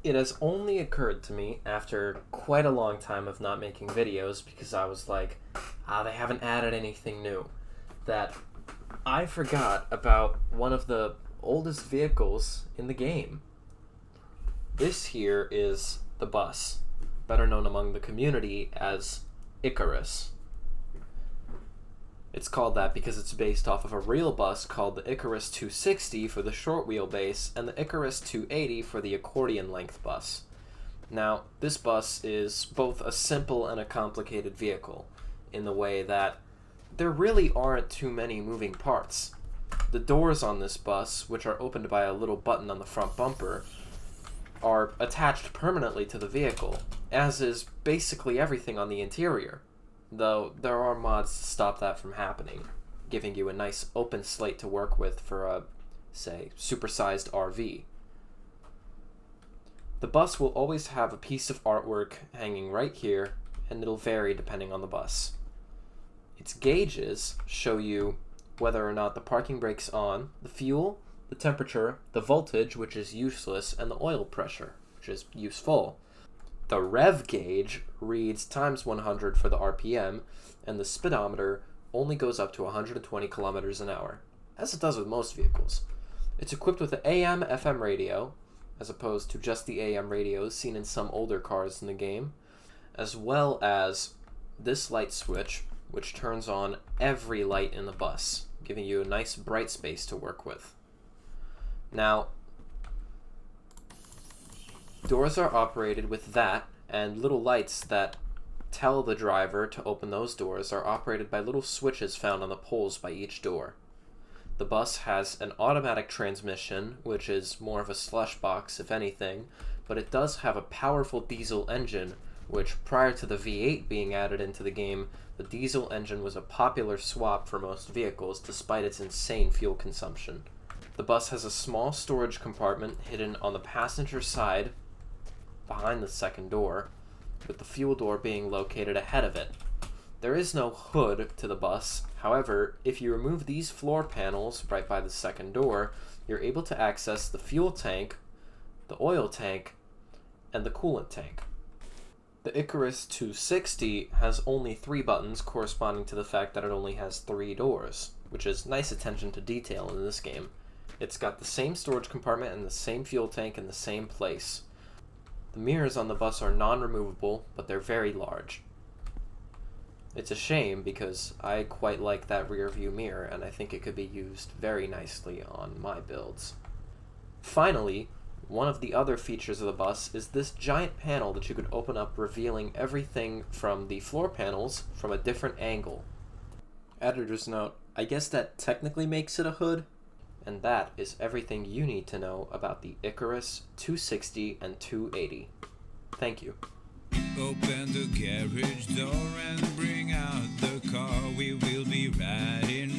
It has only occurred to me after quite a long time of not making videos because I was like, they haven't added anything new, that I forgot about one of the oldest vehicles in the game. This here is the bus, better known among the community as Ikarus. It's called that because it's based off of a real bus called the Ikarus 260 for the short wheelbase and the Ikarus 280 for the accordion length bus. Now, this bus is both a simple and a complicated vehicle in the way that there really aren't too many moving parts. The doors on this bus, which are opened by a little button on the front bumper, are attached permanently to the vehicle, as is basically everything on the interior. Though there are mods to stop that from happening, giving you a nice open slate to work with for a, say, supersized RV. The bus will always have a piece of artwork hanging right here, and it'll vary depending on the bus. Its gauges show you whether or not the parking brake's on, the fuel, the temperature, the voltage, which is useless, and the oil pressure, which is useful. The rev gauge reads times 100 for the RPM, and the speedometer only goes up to 120 kilometers an hour, as it does with most vehicles. It's equipped with an AM/FM radio, as opposed to just the AM radios seen in some older cars in the game, as well as this light switch, which turns on every light in the bus, giving you a nice bright space to work with. Now, doors are operated with that, and little lights that tell the driver to open those doors are operated by little switches found on the poles by each door. The bus has an automatic transmission, which is more of a slush box if anything, but it does have a powerful diesel engine, which prior to the V8 being added into the game, the diesel engine was a popular swap for most vehicles despite its insane fuel consumption. The bus has a small storage compartment hidden on the passenger side behind the second door, with the fuel door being located ahead of it. There is no hood to the bus. However, if you remove these floor panels right by the second door, you're able to access the fuel tank, the oil tank, and the coolant tank. The Ikarus 260 has only 3 buttons corresponding to the fact that it only has 3 doors, which is nice attention to detail in this game. It's got the same storage compartment and the same fuel tank in the same place. The mirrors on the bus are non-removable, but they're very large. It's a shame because I quite like that rear view mirror and I think it could be used very nicely on my builds. Finally, one of the other features of the bus is this giant panel that you could open up, revealing everything from the floor panels from a different angle. Editor's note, I guess that technically makes it a hood. And that is everything you need to know about the Ikarus 260 and 280. Thank you. Open the garage door and bring out the car. We will be riding